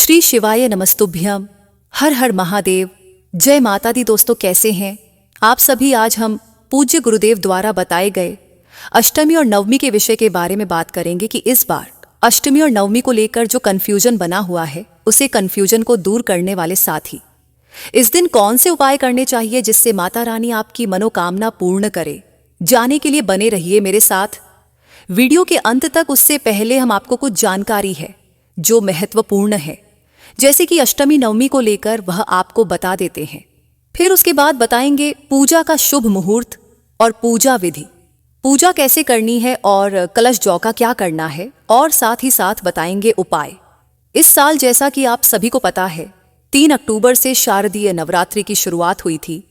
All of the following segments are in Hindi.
श्री शिवाय नमस्तुभ्यम। हर हर महादेव। जय माता दी। दोस्तों, कैसे हैं आप सभी। आज हम पूज्य गुरुदेव द्वारा बताए गए अष्टमी और नवमी के विषय के बारे में बात करेंगे कि इस बार अष्टमी और नवमी को लेकर जो कन्फ्यूजन बना हुआ है, उसे कन्फ्यूजन को दूर करने वाले साथ ही इस दिन कौन से उपाय करने चाहिए जिससे माता रानी आपकी मनोकामना पूर्ण करे। जाने के लिए बने रहिए मेरे साथ वीडियो के अंत तक। उससे पहले हम आपको कुछ जानकारी है जो महत्वपूर्ण है, जैसे कि अष्टमी नवमी को लेकर वह आपको बता देते हैं। फिर उसके बाद बताएंगे पूजा का शुभ मुहूर्त और पूजा विधि, पूजा कैसे करनी है और कलश जौ का क्या करना है, और साथ ही साथ बताएंगे उपाय। इस साल जैसा कि आप सभी को पता है 3 अक्टूबर से शारदीय नवरात्रि की शुरुआत हुई थी,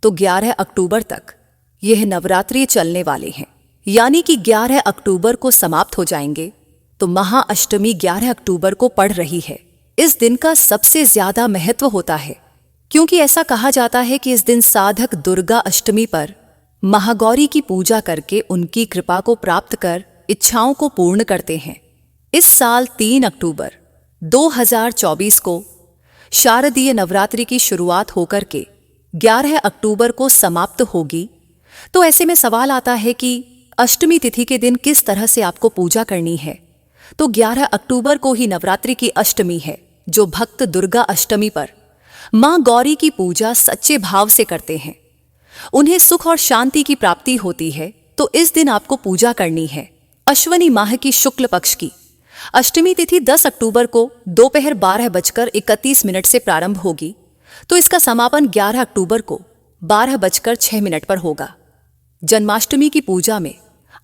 तो 11 अक्टूबर तक यह नवरात्रि चलने वाले हैं, यानी कि 11 अक्टूबर को समाप्त हो जाएंगे। तो महाअष्टमी 11 अक्टूबर को पड़ रही है। इस दिन का सबसे ज्यादा महत्व होता है, क्योंकि ऐसा कहा जाता है कि इस दिन साधक दुर्गा अष्टमी पर महागौरी की पूजा करके उनकी कृपा को प्राप्त कर इच्छाओं को पूर्ण करते हैं। इस साल 3 अक्टूबर 2024 को शारदीय नवरात्रि की शुरुआत होकर के 11 अक्टूबर को समाप्त होगी। तो ऐसे में सवाल आता है कि अष्टमी तिथि के दिन किस तरह से आपको पूजा करनी है। तो 11 अक्टूबर को ही नवरात्रि की अष्टमी है, जो भक्त दुर्गा अष्टमी पर मां गौरी की पूजा सच्चे भाव से करते हैं, उन्हें सुख और शांति की प्राप्ति होती है। तो इस दिन आपको पूजा करनी है। अश्वनी माह की शुक्ल पक्ष की अष्टमी तिथि 10 अक्टूबर को दोपहर 12:31 से प्रारंभ होगी, तो इसका समापन 11 अक्टूबर को 12:06 पर होगा। जन्माष्टमी की पूजा में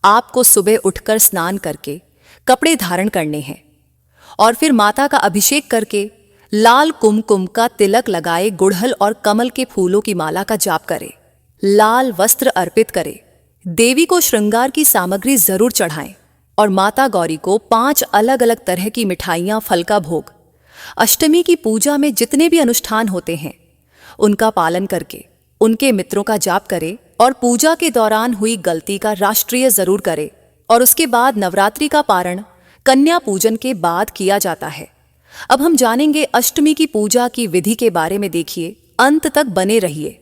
आपको सुबह उठकर स्नान करके कपड़े धारण करने हैं और फिर माता का अभिषेक करके लाल कुमकुम का तिलक लगाए गुड़हल और कमल के फूलों की माला का जाप करें, लाल वस्त्र अर्पित करें, देवी को श्रृंगार की सामग्री जरूर चढ़ाएं और माता गौरी को 5 अलग अलग तरह की मिठाइयां, फल का भोग। अष्टमी की पूजा में जितने भी अनुष्ठान होते हैं उनका पालन करके उनके मित्रों का जाप करें और पूजा के दौरान हुई गलती का राष्ट्रीय जरूर करें। और उसके बाद नवरात्रि का पारण कन्या पूजन के बाद किया जाता है। अब हम जानेंगे अष्टमी की पूजा की विधि के बारे में। देखिए, अंत तक बने रहिए।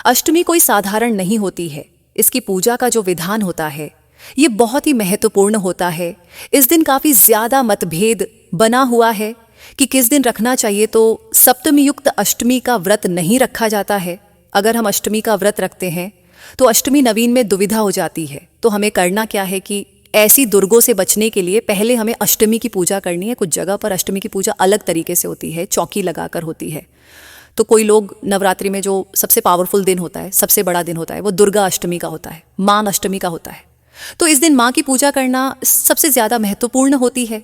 अष्टमी कोई साधारण नहीं होती है। इसकी पूजा का जो विधान होता है ये बहुत ही महत्वपूर्ण होता है। इस दिन काफी ज्यादा मतभेद बना हुआ है कि किस दिन रखना चाहिए। तो सप्तमी युक्त अष्टमी का व्रत नहीं रखा जाता है। अगर हम अष्टमी का व्रत रखते हैं तो अष्टमी नवीन में दुविधा हो जाती है। तो हमें करना क्या है कि ऐसी दुर्गों से बचने के लिए पहले हमें अष्टमी की पूजा करनी है। कुछ जगह पर अष्टमी की पूजा अलग तरीके से होती है, चौकी लगाकर होती है। तो कोई लोग नवरात्रि में जो सबसे पावरफुल दिन होता है, सबसे बड़ा दिन होता है, वो दुर्गा अष्टमी का होता है, मां अष्टमी का होता है। तो इस दिन मां की पूजा करना सबसे ज्यादा महत्वपूर्ण होती है।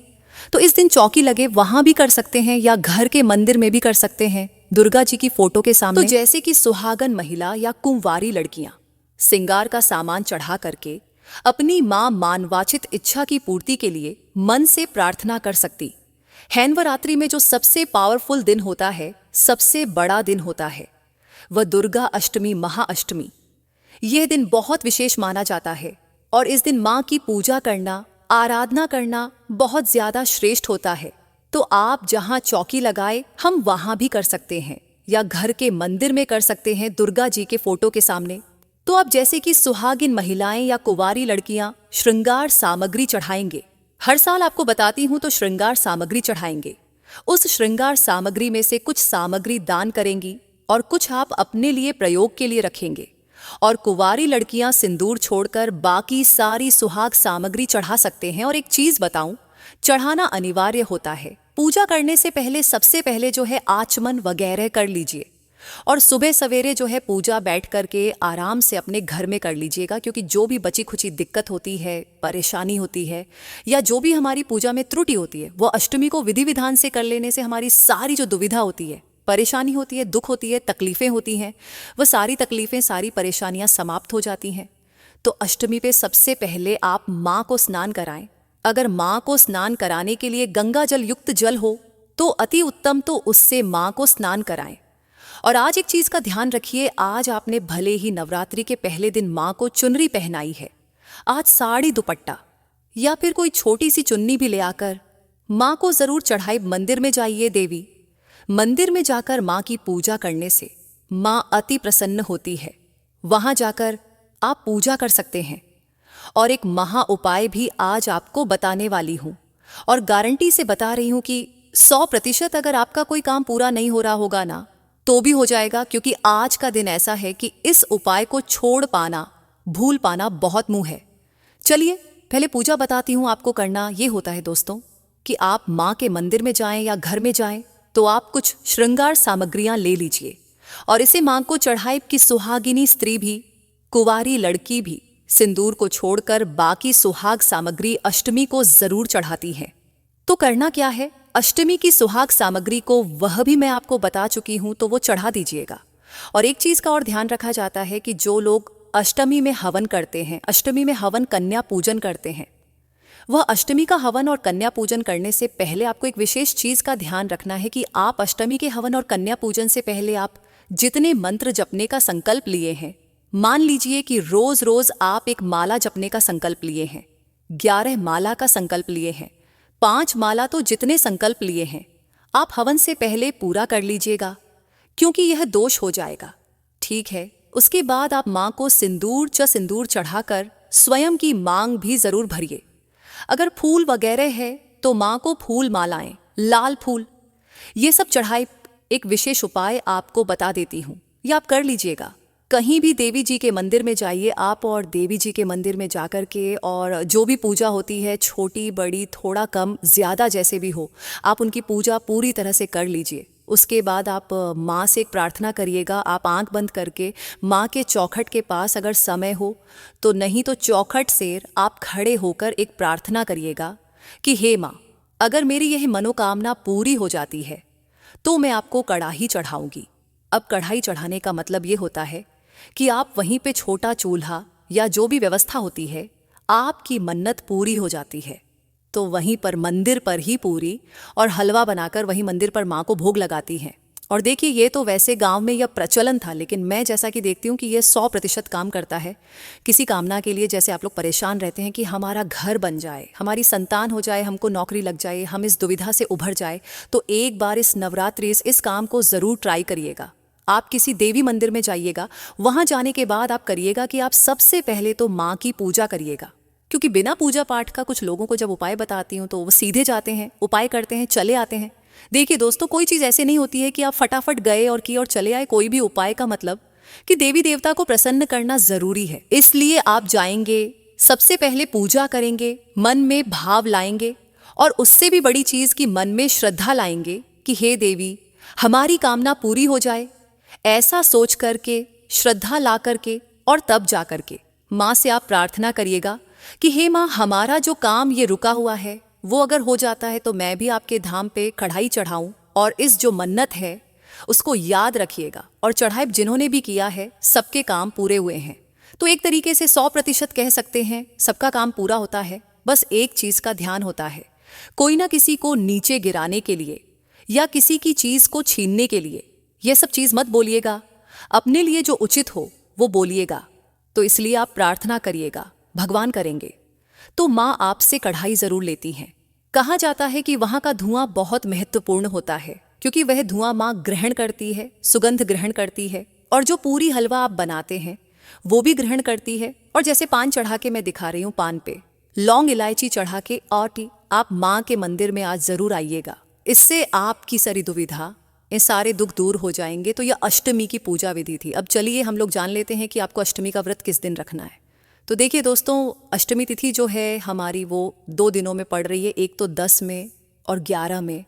तो इस दिन चौकी लगे वहां भी कर सकते हैं या घर के मंदिर में भी कर सकते हैं, दुर्गा जी की फोटो के सामने। तो जैसे कि सुहागन महिला या कुंवारी लड़कियां श्रृंगार का सामान चढ़ा करके अपनी मां मानवाचित इच्छा की पूर्ति के लिए मन से प्रार्थना कर सकती है। नवरात्रि में जो सबसे पावरफुल दिन होता है, सबसे बड़ा दिन होता है, वह दुर्गा अष्टमी, महाअष्टमी। यह दिन बहुत विशेष माना जाता है और इस दिन मां की पूजा करना, आराधना करना बहुत ज्यादा श्रेष्ठ होता है। तो आप जहां चौकी लगाए हम वहां भी कर सकते हैं या घर के मंदिर में कर सकते हैं दुर्गा जी के फोटो के सामने। तो अब जैसे कि सुहागिन महिलाएं या कुंवारी लड़कियां श्रृंगार सामग्री चढ़ाएंगे। हर साल आपको बताती हूं तो श्रृंगार सामग्री चढ़ाएंगे। उस श्रृंगार सामग्री में से कुछ सामग्री दान करेंगी और कुछ आप अपने लिए प्रयोग के लिए रखेंगे। और कुंवारी लड़कियां सिंदूर छोड़कर बाकी सारी सुहाग सामग्री चढ़ा सकते हैं। और एक चीज बताऊं, चढ़ाना अनिवार्य होता है। पूजा करने से पहले सबसे पहले जो है आचमन वगैरह कर लीजिए और सुबह सवेरे जो है पूजा बैठ करके आराम से अपने घर में कर लीजिएगा। क्योंकि जो भी बची खुची दिक्कत होती है, परेशानी होती है या जो भी हमारी पूजा में त्रुटि होती है, वो अष्टमी को विधि विधान से कर लेने से हमारी सारी जो दुविधा होती है, परेशानी होती है, दुख होती है, तकलीफें होती हैं, वह सारी तकलीफें, सारी परेशानियां समाप्त हो जाती हैं। तो अष्टमी पे सबसे पहले आप माँ को स्नान कराएं। अगर माँ को स्नान कराने के लिए गंगा जल युक्त जल हो तो अति उत्तम, तो उससे माँ को स्नान कराएं। और आज एक चीज का ध्यान रखिए, आज आपने भले ही नवरात्रि के पहले दिन मां को चुनरी पहनाई है, आज साड़ी दुपट्टा या फिर कोई छोटी सी चुन्नी भी ले आकर माँ को जरूर चढ़ाई मंदिर में जाइए देवी। मंदिर में जाकर माँ की पूजा करने से माँ अति प्रसन्न होती है। वहां जाकर आप पूजा कर सकते हैं। और एक महा उपाय भी आज आपको बताने वाली हूं, और गारंटी से बता रही हूं कि 100% अगर आपका कोई काम पूरा नहीं हो रहा होगा ना, तो भी हो जाएगा, क्योंकि आज का दिन ऐसा है कि इस उपाय को छोड़ पाना, भूल पाना बहुत मुंह है। चलिए पहले पूजा बताती हूं आपको। करना ये होता है दोस्तों कि आप माँ के मंदिर में जाएं या घर में जाएं तो आप कुछ श्रृंगार सामग्रियां ले लीजिए और इसे माँ को चढ़ाए कि सुहागिनी स्त्री भी, कुंवारी लड़की भी सिंदूर को छोड़कर बाकी सुहाग सामग्री अष्टमी को जरूर चढ़ाती है। तो करना क्या है, अष्टमी की सुहाग सामग्री को वह भी मैं आपको बता चुकी हूं, तो वो चढ़ा दीजिएगा। और एक चीज का और ध्यान रखा जाता है कि जो लोग अष्टमी में हवन करते हैं, अष्टमी में हवन कन्या पूजन करते हैं, वह अष्टमी का हवन और कन्या पूजन करने से पहले आपको एक विशेष चीज का ध्यान रखना है कि आप अष्टमी के हवन और कन्या पूजन से पहले आप जितने मंत्र जपने का संकल्प लिए हैं, मान लीजिए कि रोज रोज आप एक माला जपने का संकल्प लिए हैं, 11 माला का संकल्प लिए हैं, 5 माला, तो जितने संकल्प लिए हैं आप हवन से पहले पूरा कर लीजिएगा, क्योंकि यह दोष हो जाएगा। ठीक है। उसके बाद आप माँ को सिंदूर चढ़ाकर स्वयं की मांग भी जरूर भरिए। अगर फूल वगैरह है तो माँ को फूल मालाएं, लाल फूल, ये सब चढ़ाए। एक विशेष उपाय आपको बता देती हूँ, ये आप कर लीजिएगा। कहीं भी देवी जी के मंदिर में जाइए आप, और देवी जी के मंदिर में जाकर के और जो भी पूजा होती है, छोटी बड़ी थोड़ा कम ज़्यादा जैसे भी हो, आप उनकी पूजा पूरी तरह से कर लीजिए। उसके बाद आप माँ से एक प्रार्थना करिएगा। आप आंख बंद करके माँ के चौखट के पास अगर समय हो तो, नहीं तो चौखट से आप खड़े होकर एक प्रार्थना करिएगा कि हे माँ, अगर मेरी यह मनोकामना पूरी हो जाती है तो मैं आपको कढ़ाई चढ़ाऊंगी। अब कढ़ाई चढ़ाने का मतलब ये होता है कि आप वहीं पे छोटा चूल्हा या जो भी व्यवस्था होती है, आपकी मन्नत पूरी हो जाती है तो वहीं पर मंदिर पर ही पूरी और हलवा बनाकर वहीं मंदिर पर माँ को भोग लगाती हैं। और देखिए, ये तो वैसे गांव में यह प्रचलन था, लेकिन मैं जैसा कि देखती हूँ कि यह 100% काम करता है। किसी कामना के लिए, जैसे आप लोग परेशान रहते हैं कि हमारा घर बन जाए, हमारी संतान हो जाए, हमको नौकरी लग जाए, हम इस दुविधा से उभर जाए, तो एक बार इस नवरात्रि इस काम को ज़रूर ट्राई करिएगा। आप किसी देवी मंदिर में जाइएगा, वहां जाने के बाद आप करिएगा कि आप सबसे पहले तो माँ की पूजा करिएगा, क्योंकि बिना पूजा पाठ का कुछ लोगों को जब उपाय बताती हूँ तो वो सीधे जाते हैं, उपाय करते हैं, चले आते हैं। देखिए दोस्तों, कोई चीज़ ऐसे नहीं होती है कि आप फटाफट गए और किए और चले आए। कोई भी उपाय का मतलब कि देवी देवता को प्रसन्न करना जरूरी है। इसलिए आप जाएंगे, सबसे पहले पूजा करेंगे, मन में भाव लाएंगे, और उससे भी बड़ी चीज़ कि मन में श्रद्धा लाएंगे कि हे देवी, हमारी कामना पूरी हो जाए। ऐसा सोच करके, श्रद्धा ला करके, और तब जा करके माँ से आप प्रार्थना करिएगा कि हे माँ, हमारा जो काम ये रुका हुआ है वो अगर हो जाता है तो मैं भी आपके धाम पे कढ़ाई चढ़ाऊं, और इस जो मन्नत है उसको याद रखिएगा। और चढ़ाई जिन्होंने भी किया है सबके काम पूरे हुए हैं। तो एक तरीके से 100% कह सकते हैं सबका काम पूरा होता है। बस एक चीज़ का ध्यान होता है, कोई ना किसी को नीचे गिराने के लिए या किसी की चीज़ को छीनने के लिए यह सब चीज़ मत बोलिएगा। अपने लिए जो उचित हो वो बोलिएगा। तो इसलिए आप प्रार्थना करिएगा, भगवान करेंगे। तो माँ आपसे कढ़ाई जरूर लेती हैं। कहा जाता है कि वहाँ का धुआं बहुत महत्वपूर्ण होता है, क्योंकि वह धुआं माँ ग्रहण करती है, सुगंध ग्रहण करती है, और जो पूरी हलवा आप बनाते हैं वो भी ग्रहण करती है। और जैसे पान चढ़ा के मैं दिखा रही हूँ, पान पे लौंग इलायची चढ़ा के, और आप माँ के मंदिर में आज जरूर आइएगा। इससे आपकी सारी दुविधा, ये सारे दुख दूर हो जाएंगे। तो यह अष्टमी की पूजा विधि थी। अब चलिए हम लोग जान लेते हैं कि आपको अष्टमी का व्रत किस दिन रखना है। तो देखिए दोस्तों, अष्टमी तिथि जो है हमारी वो 2 दिनों में पड़ रही है, एक तो 10 में और 11 में।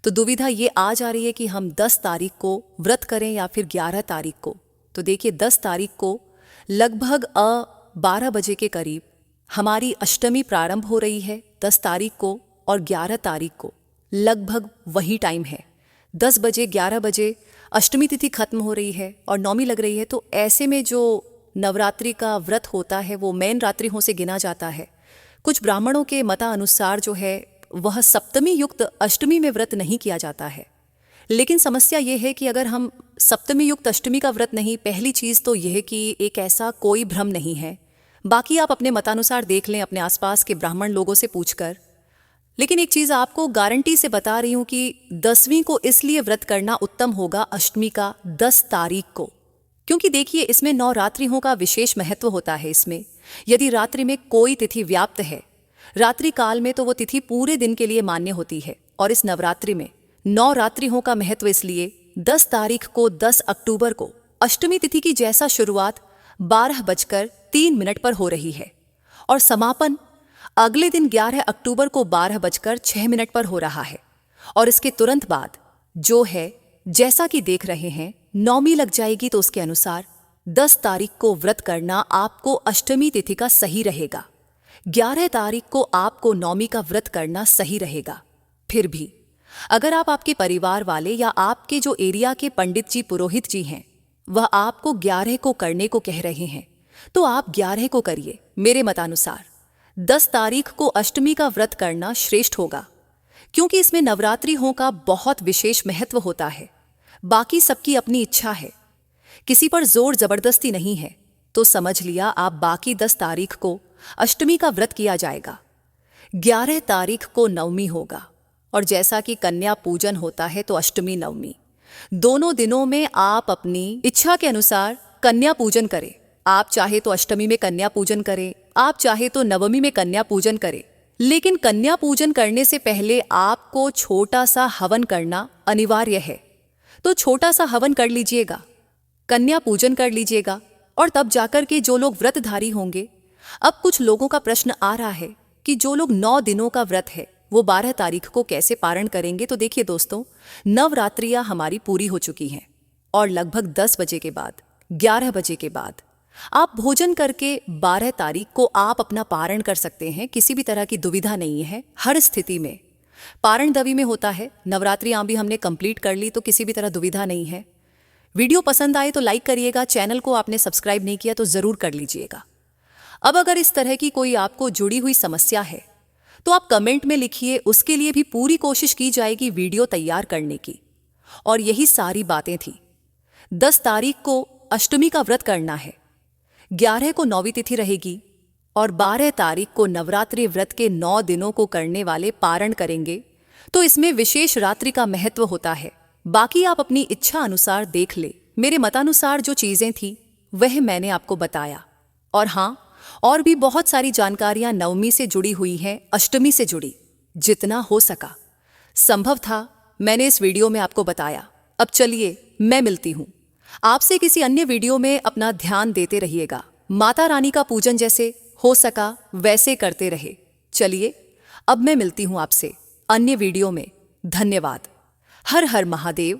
तो दुविधा ये आ जा रही है कि हम 10 तारीख को व्रत करें या फिर 11 तारीख को। तो देखिए, 10 तारीख को लगभग 12 बजे के करीब हमारी अष्टमी प्रारंभ हो रही है, 10 तारीख को, और 11 तारीख को लगभग वही टाइम है, 10 बजे 11 बजे अष्टमी तिथि खत्म हो रही है और नौमी लग रही है। तो ऐसे में जो नवरात्रि का व्रत होता है वो मैन रात्रियों से गिना जाता है। कुछ ब्राह्मणों के मतानुसार जो है वह सप्तमी युक्त अष्टमी में व्रत नहीं किया जाता है। लेकिन समस्या ये है कि अगर हम सप्तमी युक्त अष्टमी का व्रत नहीं, पहली चीज़ तो यह कि एक ऐसा कोई भ्रम नहीं है, बाकी आप अपने मतानुसार देख लें अपने आसपास के ब्राह्मण लोगों से पूछकर। लेकिन एक चीज आपको गारंटी से बता रही हूं कि 10वीं को इसलिए व्रत करना उत्तम होगा अष्टमी का 10 तारीख को, क्योंकि देखिए इसमें नवरात्रियों का विशेष महत्व होता है। इसमें यदि रात्रि में कोई तिथि व्याप्त है रात्रि काल में, तो वो तिथि पूरे दिन के लिए मान्य होती है। और इस नवरात्रि में नवरात्रियों का महत्व इसलिए 10 तारीख को 10 अक्टूबर को अष्टमी तिथि की जैसा शुरुआत 12:03 पर हो रही है और समापन अगले दिन 11 अक्टूबर को 12:06 पर हो रहा है। और इसके तुरंत बाद जो है, जैसा कि देख रहे हैं, नौमी लग जाएगी। तो उसके अनुसार 10 तारीख को व्रत करना आपको अष्टमी तिथि का सही रहेगा। 11 तारीख को आपको नौमी का व्रत करना सही रहेगा। फिर भी अगर आप, आपके परिवार वाले या आपके जो एरिया के पंडित जी, पुरोहित जी हैं, वह आपको 11 को करने को कह रहे हैं, तो आप 11 को करिए। मेरे मतानुसार 10 तारीख को अष्टमी का व्रत करना श्रेष्ठ होगा, क्योंकि इसमें नवरात्रियों का बहुत विशेष महत्व होता है। बाकी सबकी अपनी इच्छा है, किसी पर जोर जबरदस्ती नहीं है। तो समझ लिया आप बाकी 10 तारीख को अष्टमी का व्रत किया जाएगा। 11 तारीख को नवमी होगा, और जैसा कि कन्या पूजन होता है तो अष्टमी नवमी दोनों दिनों में आप अपनी इच्छा के अनुसार कन्या पूजन करें। आप चाहे तो अष्टमी में कन्या पूजन करें, आप चाहे तो नवमी में कन्या पूजन करें। लेकिन कन्या पूजन करने से पहले आपको छोटा सा हवन करना अनिवार्य है। तो छोटा सा हवन कर लीजिएगा, कन्या पूजन कर लीजिएगा, और तब जाकर के जो लोग व्रतधारी होंगे। अब कुछ लोगों का प्रश्न आ रहा है कि जो लोग 9 दिनों का व्रत है वो 12 तारीख को कैसे पारण करेंगे। तो देखिए दोस्तों, नवरात्रियां हमारी पूरी हो चुकी हैं और लगभग 10 बजे के बाद, 11 बजे के बाद आप भोजन करके 12 तारीख को आप अपना पारण कर सकते हैं। किसी भी तरह की दुविधा नहीं है। हर स्थिति में पारण दवी में होता है। नवरात्रियां भी हमने कंप्लीट कर ली, तो किसी भी तरह दुविधा नहीं है। वीडियो पसंद आए तो लाइक करिएगा। चैनल को आपने सब्सक्राइब नहीं किया तो जरूर कर लीजिएगा। अब अगर इस तरह की कोई आपको जुड़ी हुई समस्या है तो आप कमेंट में लिखिए, उसके लिए भी पूरी कोशिश की जाएगी वीडियो तैयार करने की। और यही सारी बातें थी। 10 तारीख को अष्टमी का व्रत करना है, 11 को नौवीं तिथि रहेगी और 12 तारीख को नवरात्रि व्रत के 9 दिनों को करने वाले पारण करेंगे। तो इसमें विशेष रात्रि का महत्व होता है। बाकी आप अपनी इच्छा अनुसार देख ले। मेरे मतानुसार जो चीजें थी वह मैंने आपको बताया। और हाँ, और भी बहुत सारी जानकारियां नवमी से जुड़ी हुई हैं, अष्टमी से जुड़ी। जितना हो सका, संभव था, मैंने इस वीडियो में आपको बताया। अब चलिए मैं मिलती हूं आपसे किसी अन्य वीडियो में। अपना ध्यान देते रहिएगा। माता रानी का पूजन जैसे हो सका वैसे करते रहे। चलिए अब मैं मिलती हूं आपसे अन्य वीडियो में। धन्यवाद। हर हर महादेव।